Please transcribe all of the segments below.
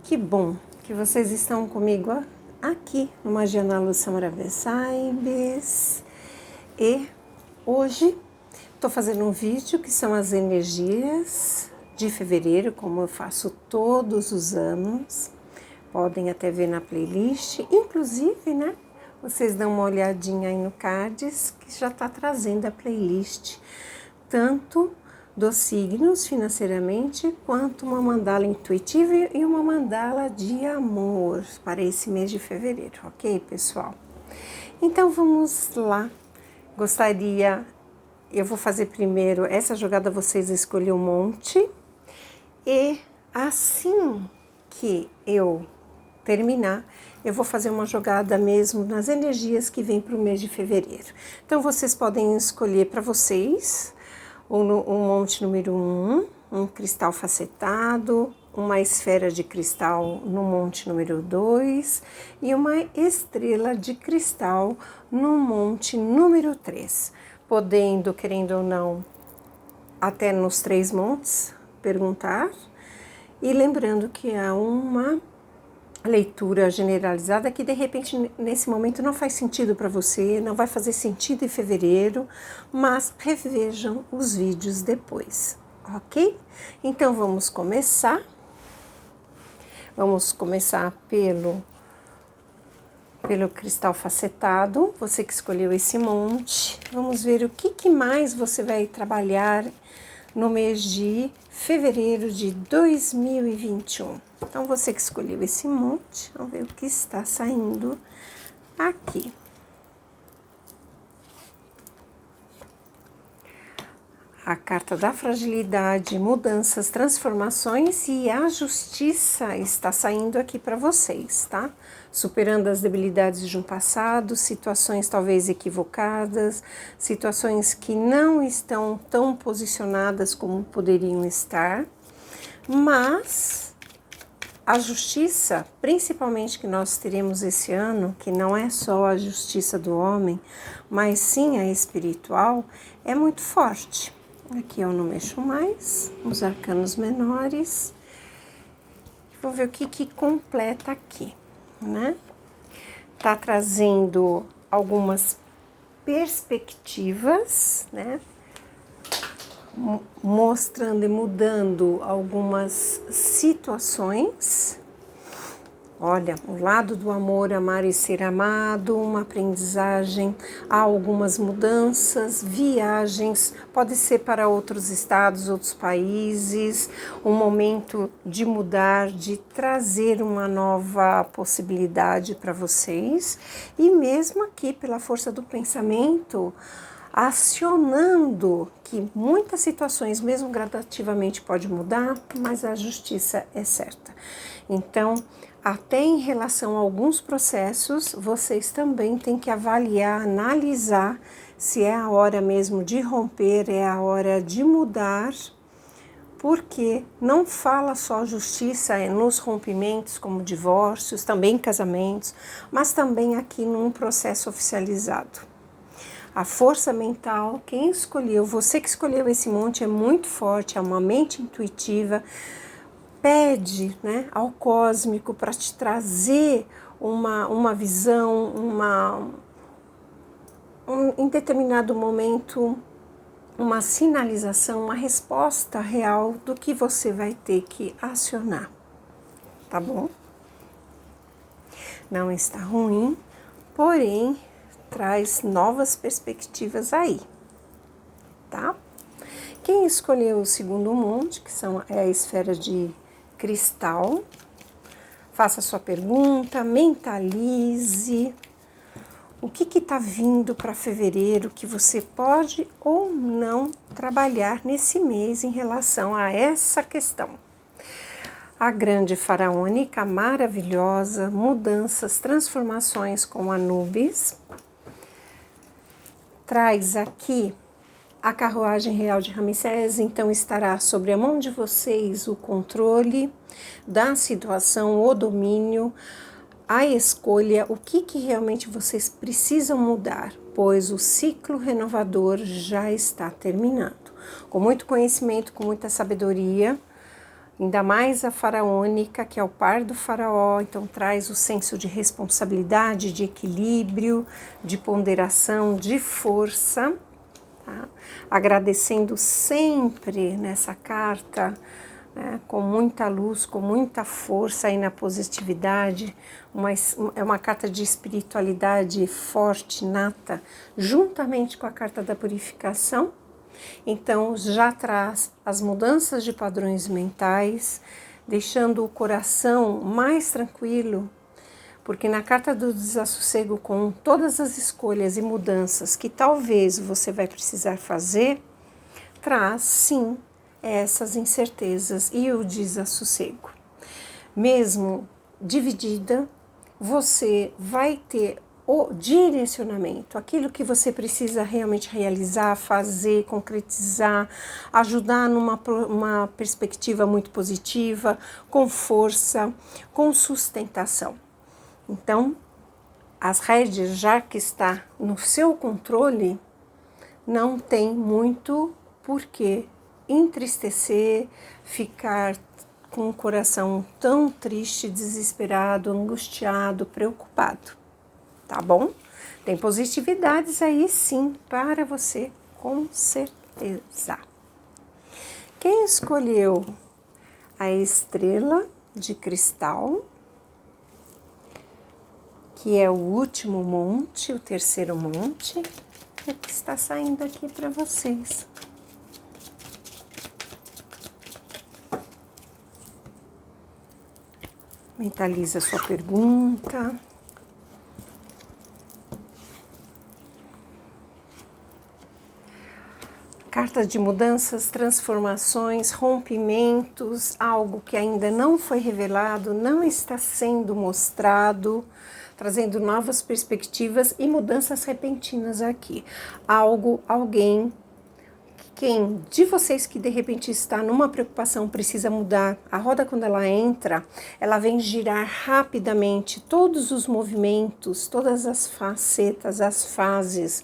Que bom que vocês estão comigo aqui no Magia na Luz Samaravé Saibes. E hoje estou fazendo um vídeo que são as energias de fevereiro, como eu faço todos os anos. Podem até ver na playlist, inclusive, né? Vocês dão uma olhadinha aí no cards que já está trazendo a playlist, tanto dos signos financeiramente, quanto uma mandala intuitiva e uma mandala de amor para esse mês de fevereiro, ok, pessoal? Então vamos lá. Eu vou fazer primeiro essa jogada, vocês escolhem um monte, e assim que eu terminar, eu vou fazer uma jogada mesmo nas energias que vem para o mês de fevereiro. Então vocês podem escolher para vocês um monte número 1, um cristal facetado, uma esfera de cristal no monte número 2 e uma estrela de cristal no monte número 3. Podendo, querendo ou não, até nos 3 montes, perguntar. E lembrando que há uma leitura generalizada que de repente nesse momento não faz sentido para você, não vai fazer sentido em fevereiro, mas revejam os vídeos depois, ok? Então vamos começar. Vamos começar pelo cristal facetado, você que escolheu esse monte. Vamos ver o que mais você vai trabalhar no mês de fevereiro de 2021. Então, você que escolheu esse monte, vamos ver o que está saindo aqui. A carta da fragilidade, mudanças, transformações e a justiça está saindo aqui para vocês, tá? Superando as debilidades de um passado, situações talvez equivocadas, situações que não estão tão posicionadas como poderiam estar, mas a justiça, principalmente que nós teremos esse ano, que não é só a justiça do homem, mas sim a espiritual, é muito forte. Aqui eu não mexo mais, os arcanos menores. Vou ver o que completa aqui, né? Tá trazendo algumas perspectivas, né? Mostrando e mudando algumas situações. Olha, o lado do amor, amar e ser amado, uma aprendizagem, há algumas mudanças, viagens, pode ser para outros estados, outros países, um momento de mudar, de trazer uma nova possibilidade para vocês, e mesmo aqui pela força do pensamento, acionando que muitas situações, mesmo gradativamente, pode mudar, mas a justiça é certa. Então, até em relação a alguns processos, vocês também têm que avaliar, analisar se é a hora mesmo de romper, é a hora de mudar, porque não fala só justiça nos rompimentos, como divórcios, também casamentos, mas também aqui num processo oficializado. A força mental, quem escolheu, você que escolheu esse monte é muito forte, é uma mente intuitiva. Pede, né, ao cósmico para te trazer uma visão, em determinado momento, uma sinalização, uma resposta real do que você vai ter que acionar, tá bom? Não está ruim, porém traz novas perspectivas aí, tá? Quem escolheu o segundo monte, que é a esfera de cristal, faça sua pergunta, mentalize o que está vindo para fevereiro que você pode ou não trabalhar nesse mês em relação a essa questão. A grande faraônica, maravilhosa, mudanças, transformações com Anubis, traz aqui a carruagem real de Ramsés, então estará sobre a mão de vocês o controle da situação, o domínio, a escolha, o que realmente vocês precisam mudar, pois o ciclo renovador já está terminando. Com muito conhecimento, com muita sabedoria, ainda mais a faraônica, que é o par do faraó, então traz o senso de responsabilidade, de equilíbrio, de ponderação, de força, tá? Agradecendo sempre nessa carta, né, com muita luz, com muita força aí na positividade, é uma carta de espiritualidade forte, nata, juntamente com a carta da purificação. Então já traz as mudanças de padrões mentais, deixando o coração mais tranquilo, porque na carta do desassossego, com todas as escolhas e mudanças que talvez você vai precisar fazer, traz sim essas incertezas e o desassossego. Mesmo dividida, você vai ter o direcionamento, aquilo que você precisa realmente realizar, fazer, concretizar, ajudar numa perspectiva muito positiva, com força, com sustentação. Então, as rédeas, já que está no seu controle, não tem muito por que entristecer, ficar com o coração tão triste, desesperado, angustiado, preocupado. Tá bom? Tem positividades aí sim para você, com certeza. Quem escolheu a estrela de cristal, que é o último monte, o terceiro monte, é o que está saindo aqui para vocês. Mentaliza a sua pergunta. Carta de mudanças, transformações, rompimentos, algo que ainda não foi revelado, não está sendo mostrado, trazendo novas perspectivas e mudanças repentinas aqui. Alguém, quem de vocês que de repente está numa preocupação, precisa mudar, a roda quando ela entra, ela vem girar rapidamente, todos os movimentos, todas as facetas, as fases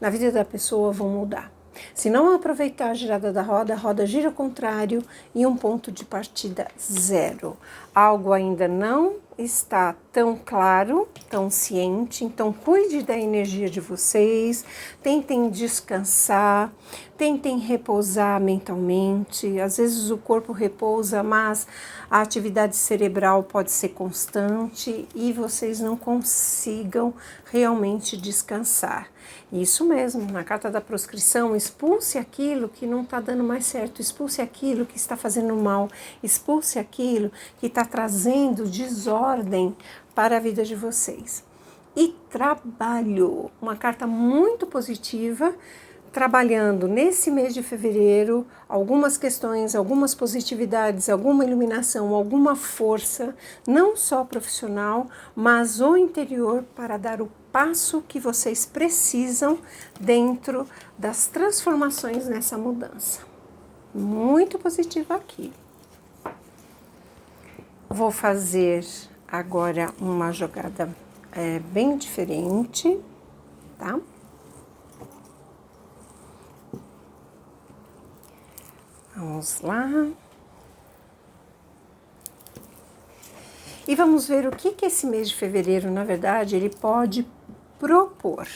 na vida da pessoa vão mudar. Se não aproveitar a girada da roda, a roda gira ao contrário e um ponto de partida zero. Algo ainda não está tão claro, tão ciente, então cuide da energia de vocês, tentem descansar, tentem repousar mentalmente. Às vezes o corpo repousa, mas a atividade cerebral pode ser constante e vocês não consigam realmente descansar. Isso mesmo, na carta da proscrição, expulse aquilo que não está dando mais certo, expulse aquilo que está fazendo mal, expulse aquilo que está trazendo desordem para a vida de vocês. E trabalho, uma carta muito positiva, trabalhando nesse mês de fevereiro, algumas questões, algumas positividades, alguma iluminação, alguma força, não só profissional, mas o interior para dar o passo que vocês precisam dentro das transformações nessa mudança. Muito positivo aqui. Vou fazer agora uma jogada bem diferente, tá? Vamos lá. E vamos ver o que esse mês de fevereiro, na verdade, ele pode propor.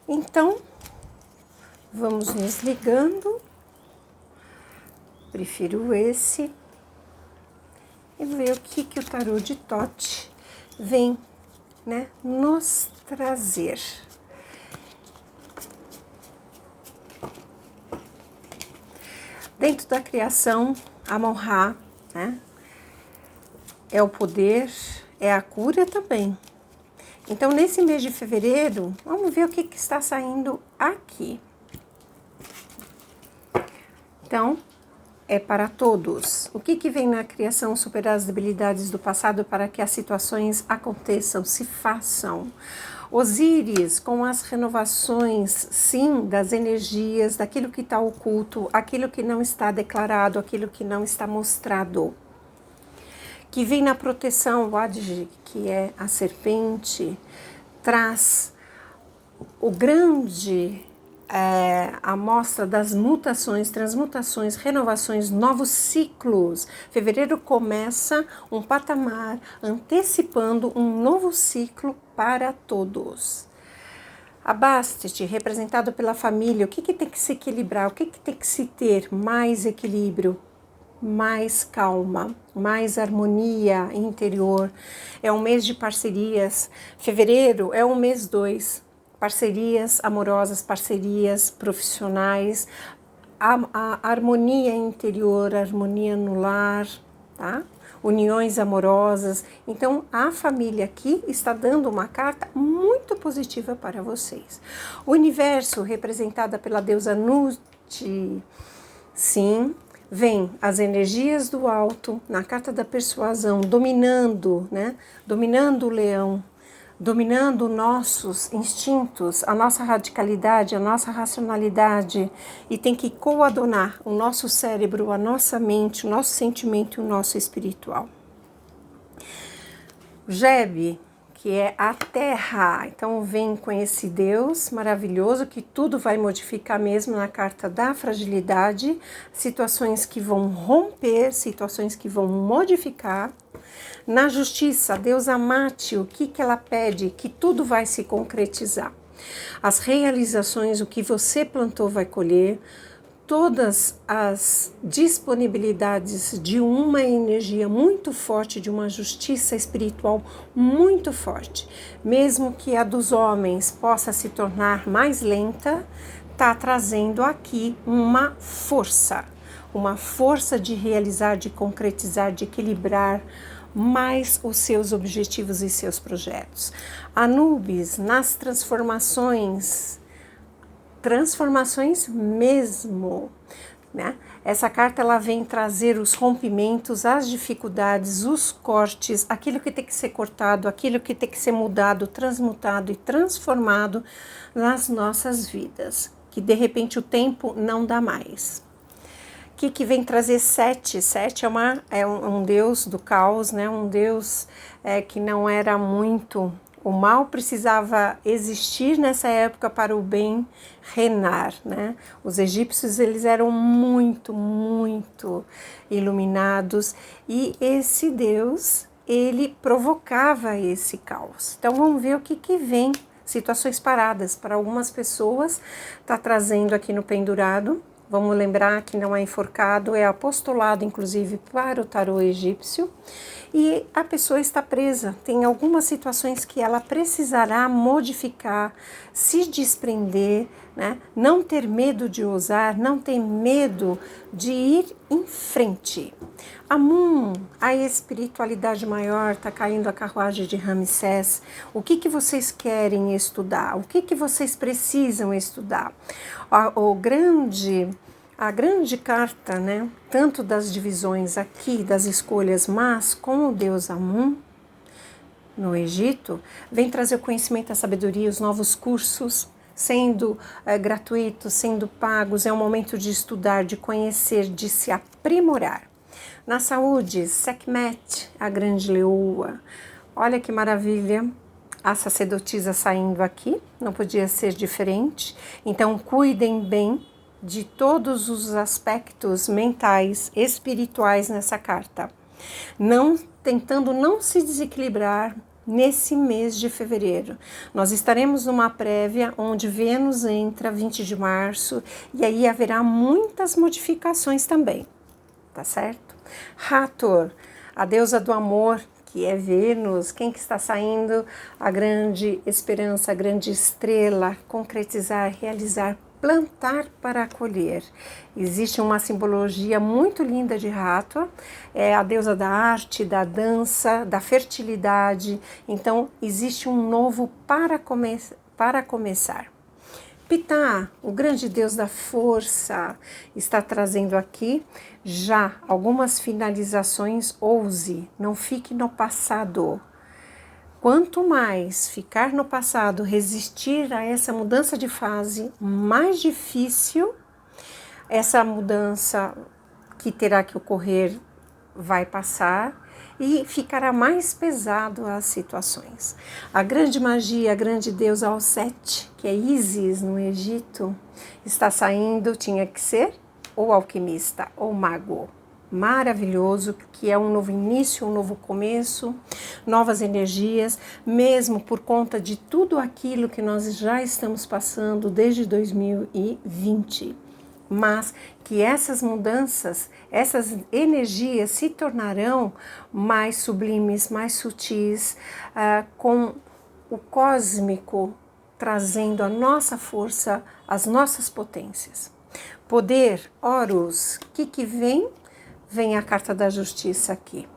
Então, vamos nos ligando. Prefiro esse. E ver o que o tarô de Tote vem, né, nos trazer. Dentro da criação, Amon-Ra, né, é o poder, é a cura também. Então, nesse mês de fevereiro, vamos ver o que está saindo aqui. Então, é para todos. O que vem na criação? Superar as debilidades do passado para que as situações aconteçam, se façam. Osíris, com as renovações, sim, das energias, daquilo que está oculto, aquilo que não está declarado, aquilo que não está mostrado. Que vem na proteção, o Adji, que é a serpente, traz o grande a mostra das mutações, transmutações, renovações, novos ciclos. Fevereiro começa um patamar antecipando um novo ciclo para todos. A Bastet, representado pela família, o que tem que se equilibrar? O que tem que se ter? Mais equilíbrio, mais calma, mais harmonia interior. É um mês de parcerias. Fevereiro é um mês 2. Parcerias amorosas, parcerias profissionais, a harmonia interior, a harmonia no lar, tá? Uniões amorosas. Então, a família aqui está dando uma carta muito positiva para vocês. O universo, representada pela deusa Nut, sim, vem as energias do alto, na carta da persuasão, dominando, né? Dominando o leão, dominando nossos instintos, a nossa radicalidade, a nossa racionalidade, e tem que coadunar o nosso cérebro, a nossa mente, o nosso sentimento e o nosso espiritual. Jeb, que é a terra, então vem com esse Deus maravilhoso que tudo vai modificar mesmo na carta da fragilidade, situações que vão romper, situações que vão modificar. Na justiça, a deusa Mate, o que ela pede? Que tudo vai se concretizar. As realizações, o que você plantou vai colher. Todas as disponibilidades de uma energia muito forte, de uma justiça espiritual muito forte. Mesmo que a dos homens possa se tornar mais lenta, está trazendo aqui uma força de realizar, de concretizar, de equilibrar mais os seus objetivos e seus projetos. Anubis, nas transformações mesmo, né? Essa carta ela vem trazer os rompimentos, as dificuldades, os cortes, aquilo que tem que ser cortado, aquilo que tem que ser mudado, transmutado e transformado nas nossas vidas, que de repente o tempo não dá mais. O que vem trazer Sete? Sete é um deus do caos, né? Um deus que não era muito... O mal precisava existir nessa época para o bem reinar, né? Os egípcios, eles eram muito, muito iluminados e esse Deus, ele provocava esse caos. Então, vamos ver o que vem. Situações paradas. Para algumas pessoas, está trazendo aqui no pendurado. Vamos lembrar que não é enforcado, é apostolado, inclusive, para o tarô egípcio. E a pessoa está presa. Tem algumas situações que ela precisará modificar, se desprender, né? Não ter medo de ousar, não ter medo de ir em frente. Amun, a espiritualidade maior, está caindo a carruagem de Ramsés. O que vocês querem estudar? O que vocês precisam estudar? A grande carta, né, tanto das divisões aqui, das escolhas, mas com o deus Amun, no Egito, vem trazer o conhecimento, a sabedoria, os novos cursos, sendo gratuitos, sendo pagos. É um momento de estudar, de conhecer, de se aprimorar. Na saúde, Sekhmet, a grande leoa. Olha que maravilha. A sacerdotisa saindo aqui, não podia ser diferente. Então, cuidem bem de todos os aspectos mentais, espirituais nessa carta. Tentando não se desequilibrar nesse mês de fevereiro. Nós estaremos numa prévia onde Vênus entra 20 de março e aí haverá muitas modificações também, tá certo? Hathor, a deusa do amor, que é Vênus, quem que está saindo? A grande esperança, a grande estrela, concretizar, realizar, plantar para colher. Existe uma simbologia muito linda de Hathor, é a deusa da arte, da dança, da fertilidade. Então, existe um novo para começar. Ptah, o grande deus da força, está trazendo aqui já algumas finalizações. Ouse, não fique no passado. Quanto mais ficar no passado, resistir a essa mudança de fase, mais difícil essa mudança que terá que ocorrer vai passar e ficará mais pesado as situações. A grande magia, a grande deusa Alset, que é Ísis no Egito, está saindo, tinha que ser ou alquimista ou mago. Maravilhoso, que é um novo início, um novo começo, novas energias, mesmo por conta de tudo aquilo que nós já estamos passando desde 2020. Mas que essas mudanças, essas energias se tornarão mais sublimes, mais sutis, com o cósmico trazendo a nossa força, as nossas potências. Poder, Horus, o que vem? Vem a carta da justiça aqui,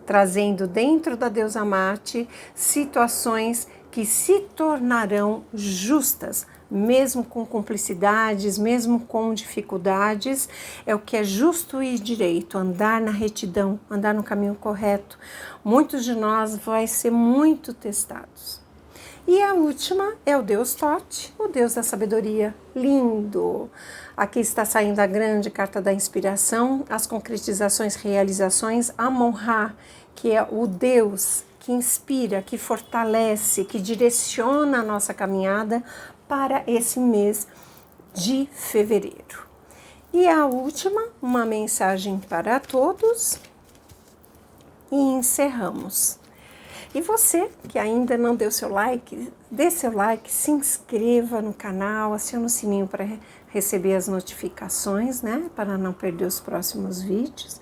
trazendo dentro da deusa Marte situações que se tornarão justas, mesmo com cumplicidades, mesmo com dificuldades. É o que é justo e direito, andar na retidão, andar no caminho correto. Muitos de nós vai ser muito testados. E a última é o Deus Thoth, o Deus da sabedoria. Lindo! Aqui está saindo a grande carta da inspiração, as concretizações, realizações, Amon-Ra, que é o Deus que inspira, que fortalece, que direciona a nossa caminhada para esse mês de fevereiro. E a última, uma mensagem para todos, e encerramos. E você que ainda não deu seu like, dê seu like, se inscreva no canal, acione o sininho para receber as notificações, né? Para não perder os próximos vídeos.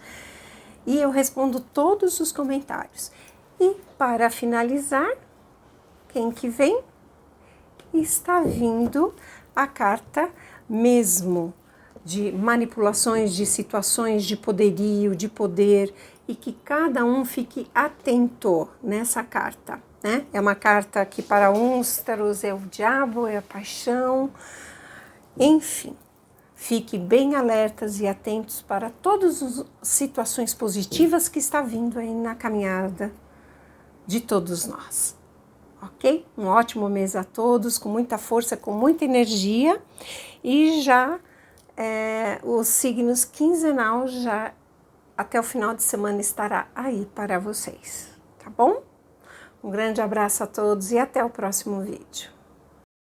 E eu respondo todos os comentários. E para finalizar, quem que vem? Está vindo a carta mesmo de manipulações, de situações de poderio, de poder, e que cada um fique atento nessa carta, né? É uma carta que para uns Taros é o diabo, é a paixão, enfim. Fique bem alertas e atentos para todas as situações positivas que está vindo aí na caminhada de todos nós, ok? Um ótimo mês a todos, com muita força, com muita energia, e já os signos quinzenal já até o final de semana estará aí para vocês, tá bom? Um grande abraço a todos e até o próximo vídeo.